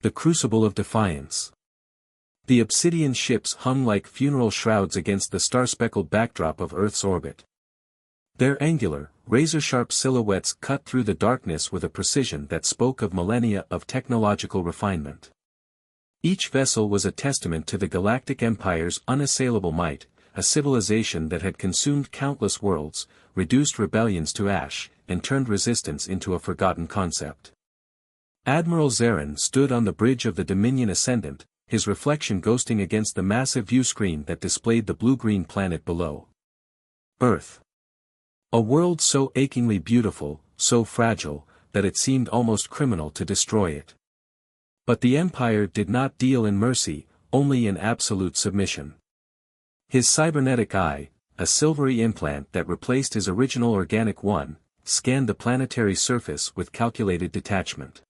The Crucible of Defiance. The obsidian ships hung like funeral shrouds against the star-speckled backdrop of Earth's orbit. Their angular, razor-sharp silhouettes cut through the darkness with a precision that spoke of millennia of technological refinement. Each vessel was a testament to the Galactic Empire's unassailable might, a civilization that had consumed countless worlds, reduced rebellions to ash, and turned resistance into a forgotten concept. Admiral Zarin stood on the bridge of the Dominion Ascendant, his reflection ghosting against the massive viewscreen that displayed the blue-green planet below. Earth. A world so achingly beautiful, so fragile, that it seemed almost criminal to destroy it. But the Empire did not deal in mercy, only in absolute submission. His cybernetic eye, a silvery implant that replaced his original organic one, scanned the planetary surface with calculated detachment.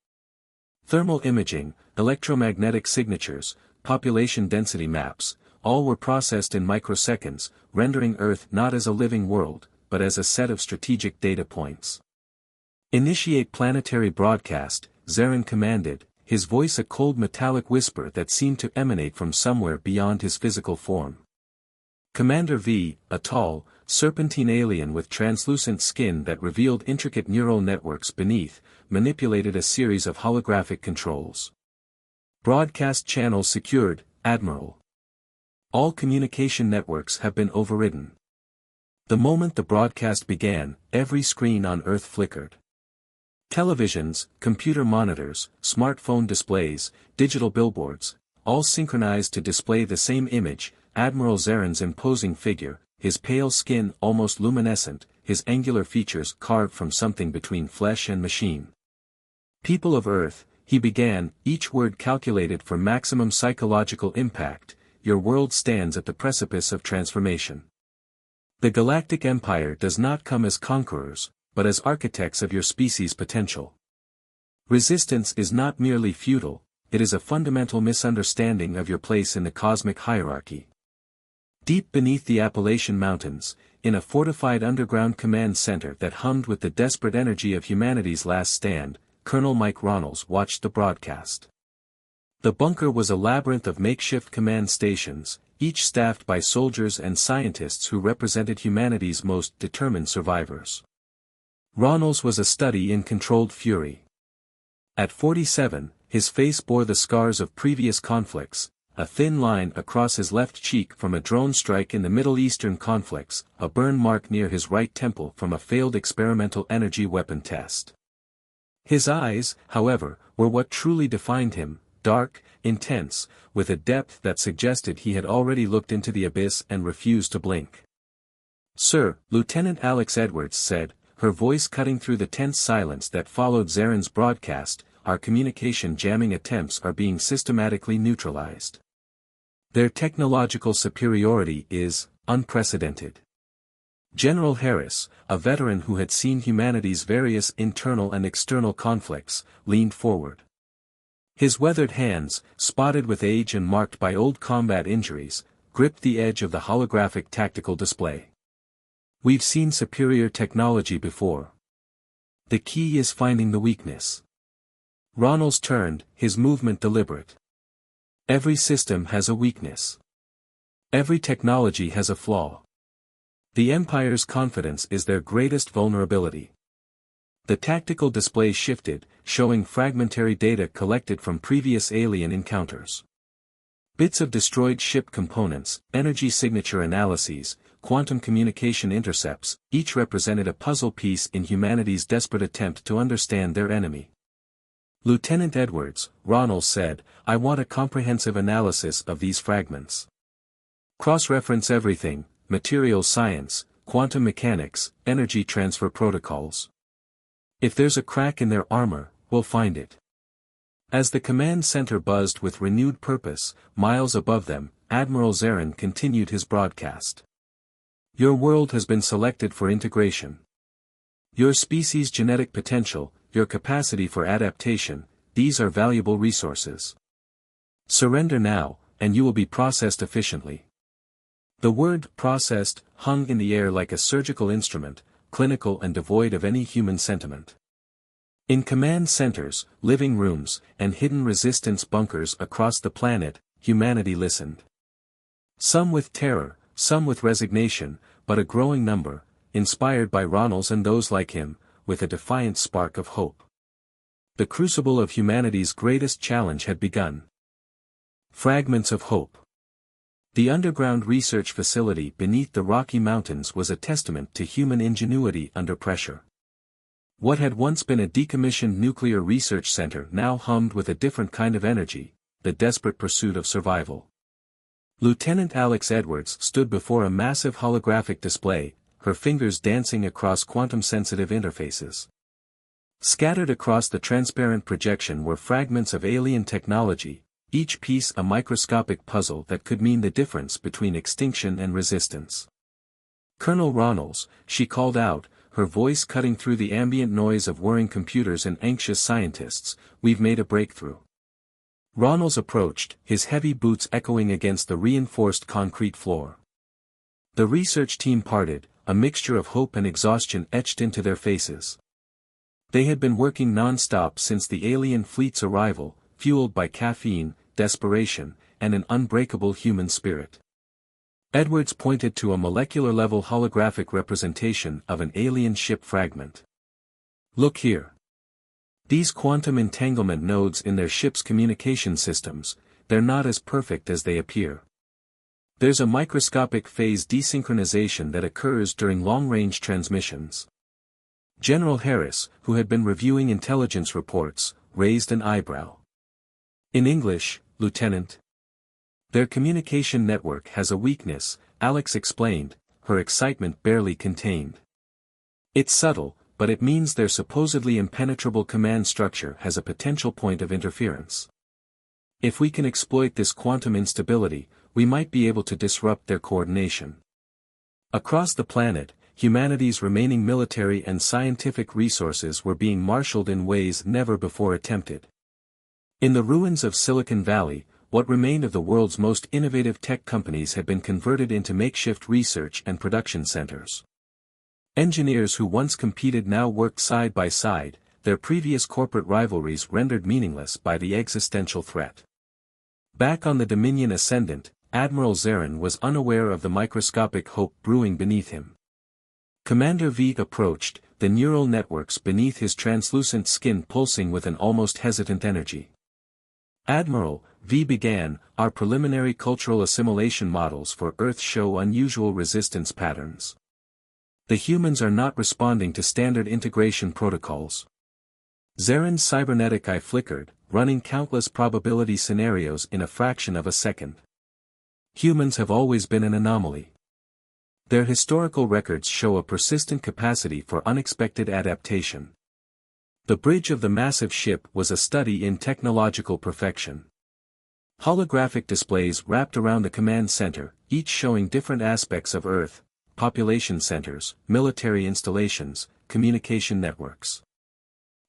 Thermal imaging, electromagnetic signatures, population density maps, all were processed in microseconds, rendering Earth not as a living world, but as a set of strategic data points. Initiate planetary broadcast, Zarin commanded, his voice a cold metallic whisper that seemed to emanate from somewhere beyond his physical form. Commander V, a tall, serpentine alien with translucent skin that revealed intricate neural networks beneath, manipulated a series of holographic controls. Broadcast channels secured, Admiral. All communication networks have been overridden. The moment the broadcast began, every screen on Earth flickered. Televisions, computer monitors, smartphone displays, digital billboards, all synchronized to display the same image, Admiral Zarin's imposing figure, his pale skin almost luminescent, his angular features carved from something between flesh and machine. People of Earth, he began, each word calculated for maximum psychological impact, your world stands at the precipice of transformation. The Galactic Empire does not come as conquerors, but as architects of your species' potential. Resistance is not merely futile, it is a fundamental misunderstanding of your place in the cosmic hierarchy. Deep beneath the Appalachian Mountains, in a fortified underground command center that hummed with the desperate energy of humanity's last stand, Colonel Mike Ronalds watched the broadcast. The bunker was a labyrinth of makeshift command stations, each staffed by soldiers and scientists who represented humanity's most determined survivors. Ronalds was a study in controlled fury. At 47, his face bore the scars of previous conflicts, a thin line across his left cheek from a drone strike in the Middle Eastern conflicts, a burn mark near his right temple from a failed experimental energy weapon test. His eyes, however, were what truly defined him, dark, intense, with a depth that suggested he had already looked into the abyss and refused to blink. "Sir," Lieutenant Alex Edwards said, her voice cutting through the tense silence that followed Zarin's broadcast, "our communication jamming attempts are being systematically neutralized. Their technological superiority is unprecedented." General Harris, a veteran who had seen humanity's various internal and external conflicts, leaned forward. His weathered hands, spotted with age and marked by old combat injuries, gripped the edge of the holographic tactical display. "We've seen superior technology before. The key is finding the weakness." Ronalds turned, his movement deliberate. "Every system has a weakness. Every technology has a flaw. The Empire's confidence is their greatest vulnerability." The tactical display shifted, showing fragmentary data collected from previous alien encounters. Bits of destroyed ship components, energy signature analyses, quantum communication intercepts, each represented a puzzle piece in humanity's desperate attempt to understand their enemy. "Lieutenant Edwards," Ronalds said, "I want a comprehensive analysis of these fragments. Cross-reference everything, materials science, quantum mechanics, energy transfer protocols. If there's a crack in their armor, we'll find it." As the command center buzzed with renewed purpose, miles above them, Admiral Zarin continued his broadcast. "Your world has been selected for integration. Your species' genetic potential, your capacity for adaptation, these are valuable resources. Surrender now, and you will be processed efficiently." The word "processed" hung in the air like a surgical instrument, clinical and devoid of any human sentiment. In command centers, living rooms, and hidden resistance bunkers across the planet, humanity listened. Some with terror, some with resignation, but a growing number, inspired by Ronalds and those like him, with a defiant spark of hope. The crucible of humanity's greatest challenge had begun. Fragments of hope. The underground research facility beneath the Rocky Mountains was a testament to human ingenuity under pressure. What had once been a decommissioned nuclear research center now hummed with a different kind of energy, the desperate pursuit of survival. Lieutenant Alex Edwards stood before a massive holographic display, her fingers dancing across quantum-sensitive interfaces. Scattered across the transparent projection were fragments of alien technology, each piece a microscopic puzzle that could mean the difference between extinction and resistance. "Colonel Ronalds," she called out, her voice cutting through the ambient noise of whirring computers and anxious scientists, "we've made a breakthrough." Ronalds approached, his heavy boots echoing against the reinforced concrete floor. The research team parted, a mixture of hope and exhaustion etched into their faces. They had been working non-stop since the alien fleet's arrival, fueled by caffeine, desperation, and an unbreakable human spirit. Edwards pointed to a molecular-level holographic representation of an alien ship fragment. "Look here. These quantum entanglement nodes in their ship's communication systems, they're not as perfect as they appear. There's a microscopic phase desynchronization that occurs during long-range transmissions." General Harris, who had been reviewing intelligence reports, raised an eyebrow. "In English, Lieutenant. Their communication network has a weakness," Alex explained, her excitement barely contained. "It's subtle, but it means their supposedly impenetrable command structure has a potential point of interference. If we can exploit this quantum instability, we might be able to disrupt their coordination." Across the planet, humanity's remaining military and scientific resources were being marshaled in ways never before attempted. In the ruins of Silicon Valley, what remained of the world's most innovative tech companies had been converted into makeshift research and production centers. Engineers who once competed now worked side by side, their previous corporate rivalries rendered meaningless by the existential threat. Back on the Dominion Ascendant, Admiral Zarin was unaware of the microscopic hope brewing beneath him. Commander V approached, the neural networks beneath his translucent skin pulsing with an almost hesitant energy. "Admiral," V began, "our preliminary cultural assimilation models for Earth show unusual resistance patterns. The humans are not responding to standard integration protocols." Zarin's cybernetic eye flickered, running countless probability scenarios in a fraction of a second. "Humans have always been an anomaly. Their historical records show a persistent capacity for unexpected adaptation." The bridge of the massive ship was a study in technological perfection. Holographic displays wrapped around the command center, each showing different aspects of Earth, population centers, military installations, communication networks.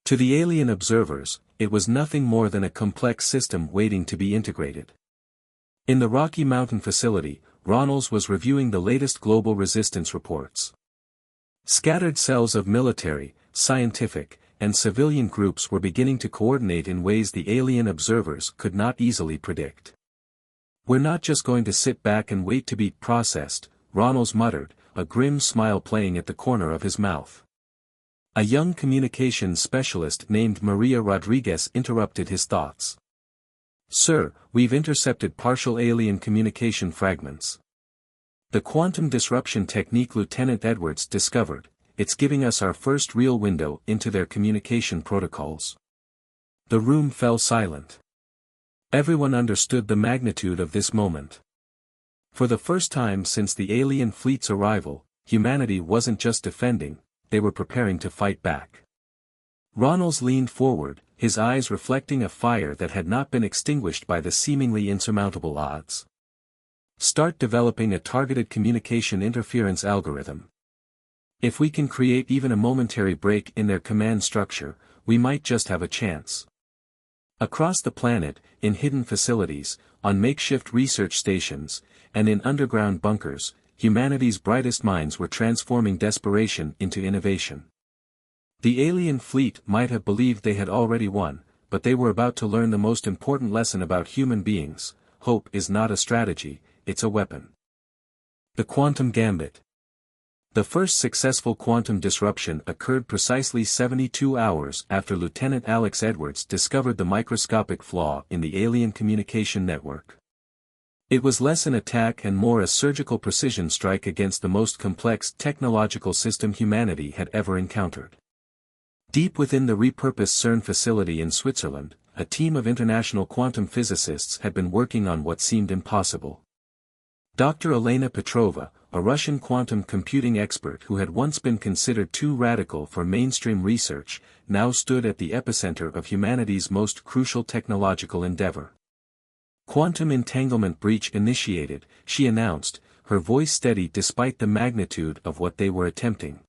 To the alien observers, it was nothing more than a complex system waiting to be integrated. In the Rocky Mountain facility, Ronalds was reviewing the latest global resistance reports. Scattered cells of military, scientific, and civilian groups were beginning to coordinate in ways the alien observers could not easily predict. "We're not just going to sit back and wait to be processed," Ronalds muttered, a grim smile playing at the corner of his mouth. A young communications specialist named Maria Rodriguez interrupted his thoughts. "Sir, we've intercepted partial alien communication fragments. The quantum disruption technique Lieutenant Edwards discovered, it's giving us our first real window into their communication protocols." The room fell silent. Everyone understood the magnitude of this moment. For the first time since the alien fleet's arrival, humanity wasn't just defending, they were preparing to fight back. Ronalds leaned forward, his eyes reflecting a fire that had not been extinguished by the seemingly insurmountable odds. "Start developing a targeted communication interference algorithm. If we can create even a momentary break in their command structure, we might just have a chance." Across the planet, in hidden facilities, on makeshift research stations, and in underground bunkers, humanity's brightest minds were transforming desperation into innovation. The alien fleet might have believed they had already won, but they were about to learn the most important lesson about human beings: hope is not a strategy, it's a weapon. The Quantum Gambit. The first successful quantum disruption occurred precisely 72 hours after Lieutenant Alex Edwards discovered the microscopic flaw in the alien communication network. It was less an attack and more a surgical precision strike against the most complex technological system humanity had ever encountered. Deep within the repurposed CERN facility in Switzerland, a team of international quantum physicists had been working on what seemed impossible. Dr. Elena Petrova, a Russian quantum computing expert who had once been considered too radical for mainstream research, now stood at the epicenter of humanity's most crucial technological endeavor. Quantum entanglement breach initiated, she announced, her voice steady despite the magnitude of what they were attempting.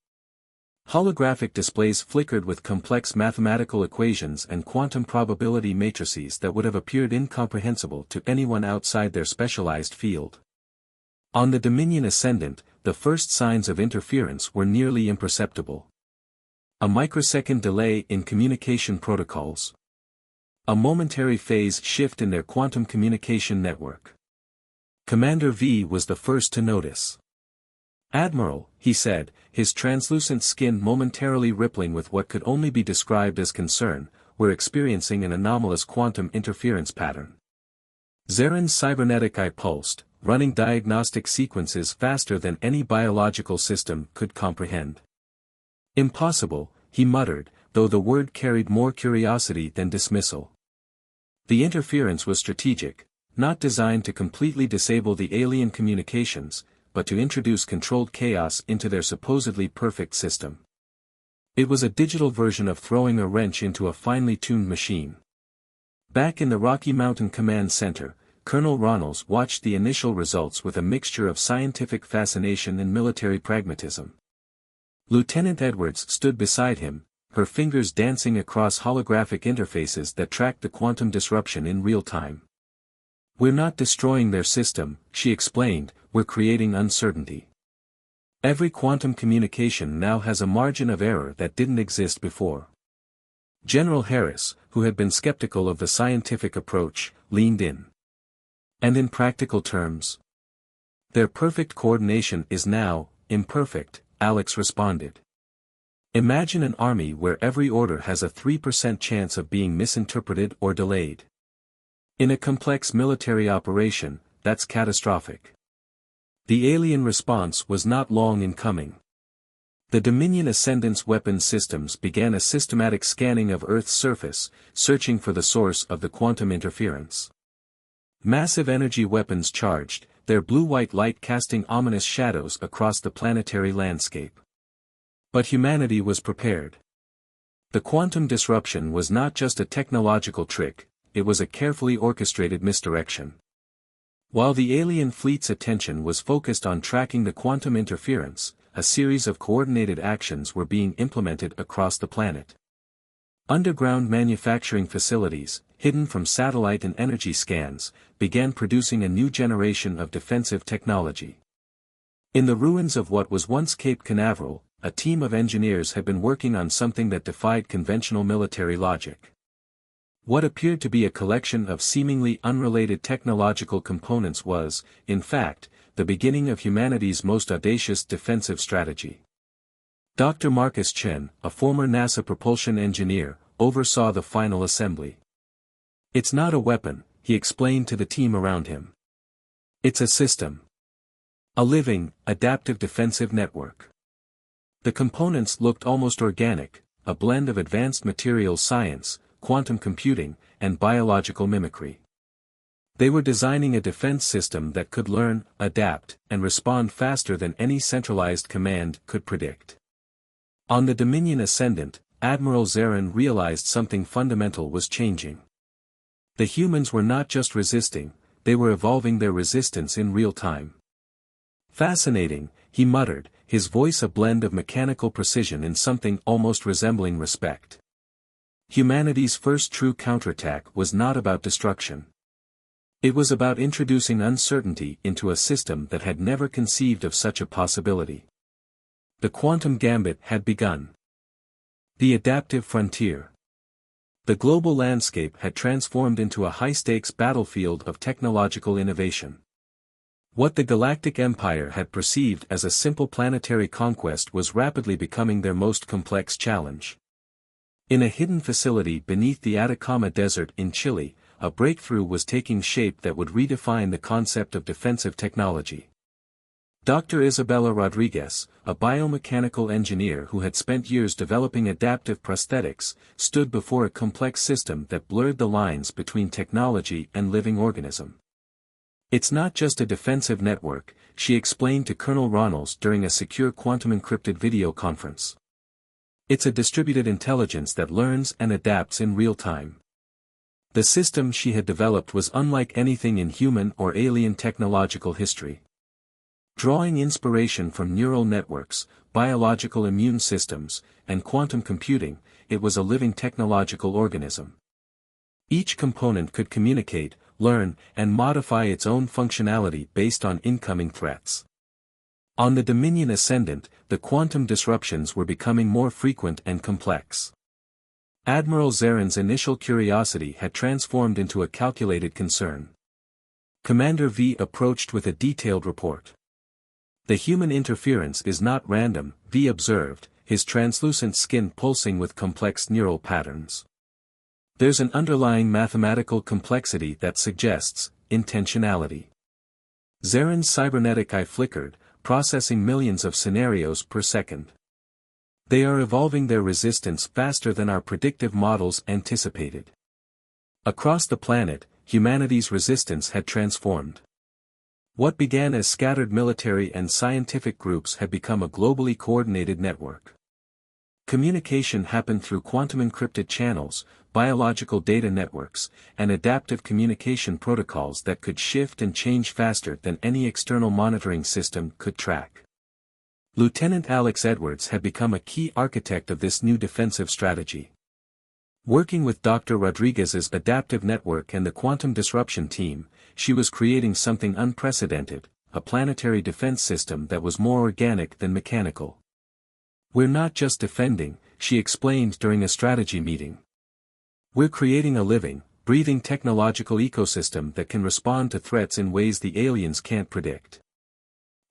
Holographic displays flickered with complex mathematical equations and quantum probability matrices that would have appeared incomprehensible to anyone outside their specialized field. On the Dominion Ascendant, the first signs of interference were nearly imperceptible. A microsecond delay in communication protocols. A momentary phase shift in their quantum communication network. Commander V was the first to notice. "Admiral," he said, his translucent skin momentarily rippling with what could only be described as concern, "we're experiencing an anomalous quantum interference pattern." Zarin's cybernetic eye pulsed, running diagnostic sequences faster than any biological system could comprehend. "Impossible," he muttered, though the word carried more curiosity than dismissal. The interference was strategic, not designed to completely disable the alien communications, but to introduce controlled chaos into their supposedly perfect system. It was a digital version of throwing a wrench into a finely tuned machine. Back in the Rocky Mountain Command Center, Colonel Ronalds watched the initial results with a mixture of scientific fascination and military pragmatism. Lieutenant Edwards stood beside him, her fingers dancing across holographic interfaces that tracked the quantum disruption in real time. "We're not destroying their system," she explained, "we're creating uncertainty. Every quantum communication now has a margin of error that didn't exist before." General Harris, who had been skeptical of the scientific approach, leaned in. "And in practical terms? Their perfect coordination is now imperfect," Alex responded. "Imagine an army where every order has a 3% chance of being misinterpreted or delayed. In a complex military operation, that's catastrophic." The alien response was not long in coming. The Dominion Ascendant's weapons systems began a systematic scanning of Earth's surface, searching for the source of the quantum interference. Massive energy weapons charged, their blue-white light casting ominous shadows across the planetary landscape. But humanity was prepared. The quantum disruption was not just a technological trick, it was a carefully orchestrated misdirection. While the alien fleet's attention was focused on tracking the quantum interference, a series of coordinated actions were being implemented across the planet. Underground manufacturing facilities, hidden from satellite and energy scans, began producing a new generation of defensive technology. In the ruins of what was once Cape Canaveral, a team of engineers had been working on something that defied conventional military logic. What appeared to be a collection of seemingly unrelated technological components was, in fact, the beginning of humanity's most audacious defensive strategy. Dr. Marcus Chen, a former NASA propulsion engineer, oversaw the final assembly. "It's not a weapon," he explained to the team around him. "It's a system. A living, adaptive defensive network." The components looked almost organic, a blend of advanced materials science, quantum computing, and biological mimicry. They were designing a defense system that could learn, adapt, and respond faster than any centralized command could predict. On the Dominion Ascendant, Admiral Zarin realized something fundamental was changing. The humans were not just resisting, they were evolving their resistance in real time. "Fascinating," he muttered, his voice a blend of mechanical precision and something almost resembling respect. Humanity's first true counterattack was not about destruction. It was about introducing uncertainty into a system that had never conceived of such a possibility. The quantum gambit had begun. The adaptive frontier. The global landscape had transformed into a high-stakes battlefield of technological innovation. What the Galactic Empire had perceived as a simple planetary conquest was rapidly becoming their most complex challenge. In a hidden facility beneath the Atacama Desert in Chile, a breakthrough was taking shape that would redefine the concept of defensive technology. Dr. Isabella Rodriguez, a biomechanical engineer who had spent years developing adaptive prosthetics, stood before a complex system that blurred the lines between technology and living organism. "It's not just a defensive network," she explained to Colonel Ronalds during a secure quantum-encrypted video conference. "It's a distributed intelligence that learns and adapts in real time." The system she had developed was unlike anything in human or alien technological history. Drawing inspiration from neural networks, biological immune systems, and quantum computing, it was a living technological organism. Each component could communicate, learn, and modify its own functionality based on incoming threats. On the Dominion Ascendant, the quantum disruptions were becoming more frequent and complex. Admiral Zarin's initial curiosity had transformed into a calculated concern. Commander V approached with a detailed report. "The human interference is not random," V observed, his translucent skin pulsing with complex neural patterns. "There's an underlying mathematical complexity that suggests intentionality." Zarin's cybernetic eye flickered, processing millions of scenarios per second. "They are evolving their resistance faster than our predictive models anticipated." Across the planet, humanity's resistance had transformed. What began as scattered military and scientific groups had become a globally coordinated network. Communication happened through quantum-encrypted channels, biological data networks, and adaptive communication protocols that could shift and change faster than any external monitoring system could track. Lieutenant Alex Edwards had become a key architect of this new defensive strategy. Working with Dr. Rodriguez's adaptive network and the quantum disruption team, she was creating something unprecedented, a planetary defense system that was more organic than mechanical. "We're not just defending," she explained during a strategy meeting. "We're creating a living, breathing technological ecosystem that can respond to threats in ways the aliens can't predict."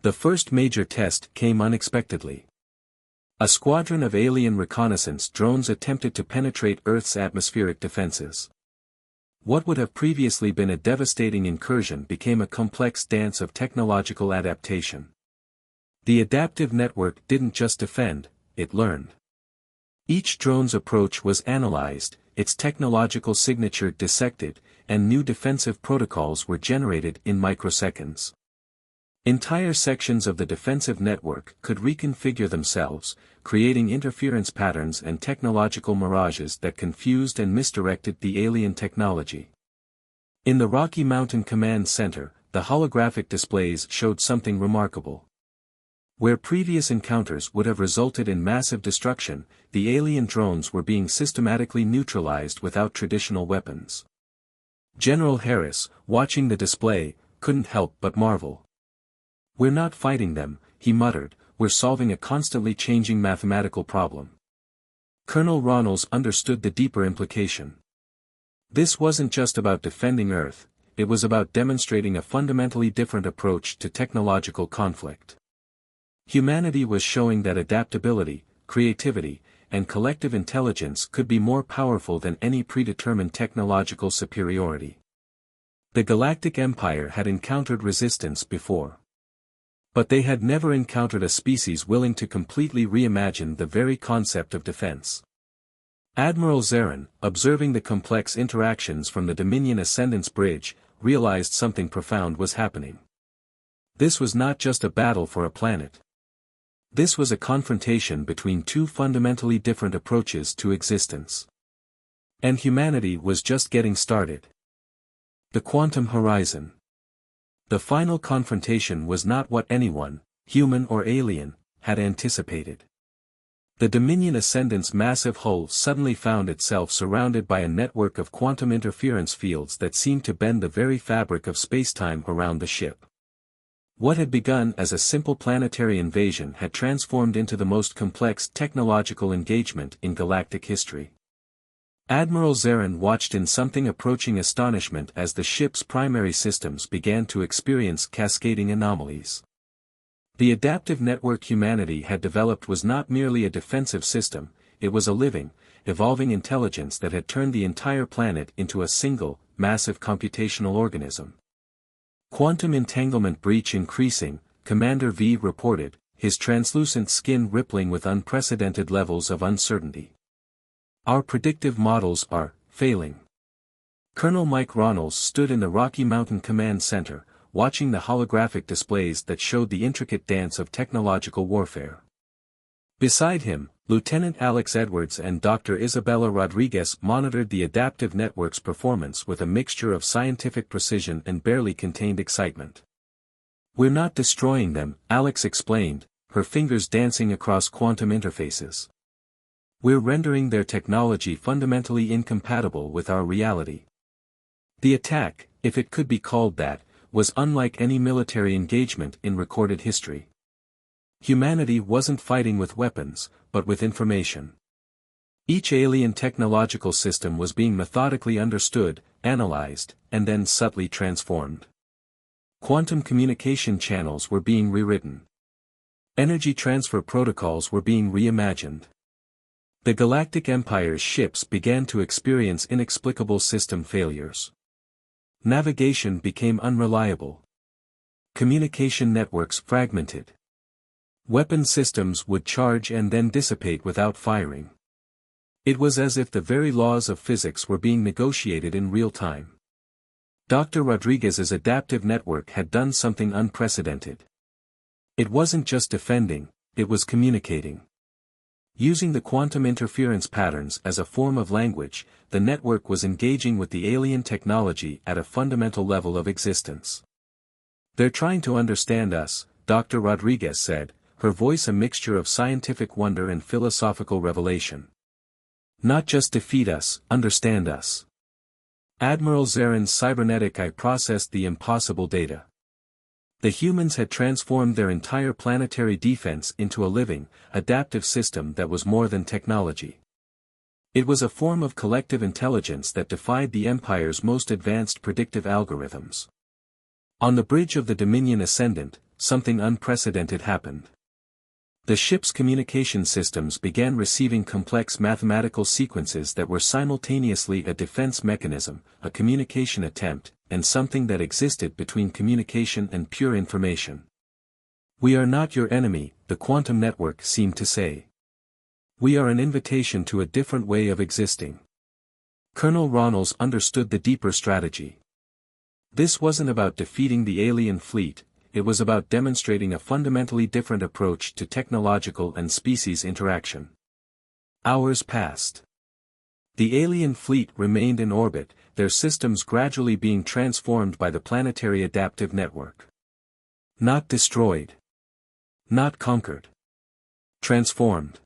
The first major test came unexpectedly. A squadron of alien reconnaissance drones attempted to penetrate Earth's atmospheric defenses. What would have previously been a devastating incursion became a complex dance of technological adaptation. The adaptive network didn't just defend, it learned. Each drone's approach was analyzed, its technological signature dissected, and new defensive protocols were generated in microseconds. Entire sections of the defensive network could reconfigure themselves, creating interference patterns and technological mirages that confused and misdirected the alien technology. In the Rocky Mountain Command Center, the holographic displays showed something remarkable. Where previous encounters would have resulted in massive destruction, the alien drones were being systematically neutralized without traditional weapons. General Harris, watching the display, couldn't help but marvel. "We're not fighting them," he muttered, "we're solving a constantly changing mathematical problem." Colonel Ronalds understood the deeper implication. This wasn't just about defending Earth, it was about demonstrating a fundamentally different approach to technological conflict. Humanity was showing that adaptability, creativity, and collective intelligence could be more powerful than any predetermined technological superiority. The Galactic Empire had encountered resistance before. But they had never encountered a species willing to completely reimagine the very concept of defense. Admiral Zarin, observing the complex interactions from the Dominion Ascendance Bridge, realized something profound was happening. This was not just a battle for a planet. This was a confrontation between two fundamentally different approaches to existence. And humanity was just getting started. The quantum horizon. The final confrontation was not what anyone, human or alien, had anticipated. The Dominion Ascendant's massive hull suddenly found itself surrounded by a network of quantum interference fields that seemed to bend the very fabric of spacetime around the ship. What had begun as a simple planetary invasion had transformed into the most complex technological engagement in galactic history. Admiral Zarin watched in something approaching astonishment as the ship's primary systems began to experience cascading anomalies. The adaptive network humanity had developed was not merely a defensive system, it was a living, evolving intelligence that had turned the entire planet into a single, massive computational organism. Quantum entanglement breach increasing, Commander V reported, his translucent skin rippling with unprecedented levels of uncertainty. Our predictive models are failing. Colonel Mike Ronalds stood in the Rocky Mountain Command Center, watching the holographic displays that showed the intricate dance of technological warfare. Beside him, Lieutenant Alex Edwards and Dr. Isabella Rodriguez monitored the adaptive network's performance with a mixture of scientific precision and barely contained excitement. "We're not destroying them," Alex explained, her fingers dancing across quantum interfaces. "We're rendering their technology fundamentally incompatible with our reality." The attack, if it could be called that, was unlike any military engagement in recorded history. Humanity wasn't fighting with weapons, but with information. Each alien technological system was being methodically understood, analyzed, and then subtly transformed. Quantum communication channels were being rewritten. Energy transfer protocols were being reimagined. The Galactic Empire's ships began to experience inexplicable system failures. Navigation became unreliable. Communication networks fragmented. Weapon systems would charge and then dissipate without firing. It was as if the very laws of physics were being negotiated in real time. Dr. Rodriguez's adaptive network had done something unprecedented. It wasn't just defending, it was communicating. Using the quantum interference patterns as a form of language, the network was engaging with the alien technology at a fundamental level of existence. "They're trying to understand us," Dr. Rodriguez said, her voice a mixture of scientific wonder and philosophical revelation. "Not just defeat us, understand us." Admiral Zarin's cybernetic eye processed the impossible data. The humans had transformed their entire planetary defense into a living, adaptive system that was more than technology. It was a form of collective intelligence that defied the Empire's most advanced predictive algorithms. On the bridge of the Dominion Ascendant, something unprecedented happened. The ship's communication systems began receiving complex mathematical sequences that were simultaneously a defense mechanism, a communication attempt, and something that existed between communication and pure information. "We are not your enemy," the quantum network seemed to say. "We are an invitation to a different way of existing." Colonel Ronalds understood the deeper strategy. This wasn't about defeating the alien fleet, it was about demonstrating a fundamentally different approach to technological and species interaction. Hours passed. The alien fleet remained in orbit, their systems gradually being transformed by the planetary adaptive network. Not destroyed. Not conquered. Transformed.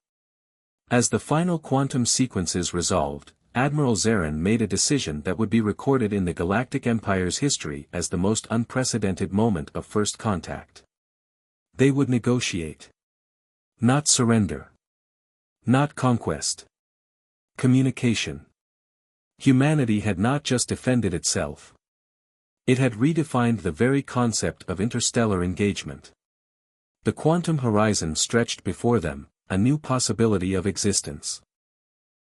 As the final quantum sequences resolved, Admiral Zarin made a decision that would be recorded in the Galactic Empire's history as the most unprecedented moment of first contact. They would negotiate. Not surrender. Not conquest. Communication. Humanity had not just defended itself. It had redefined the very concept of interstellar engagement. The quantum horizon stretched before them, a new possibility of existence.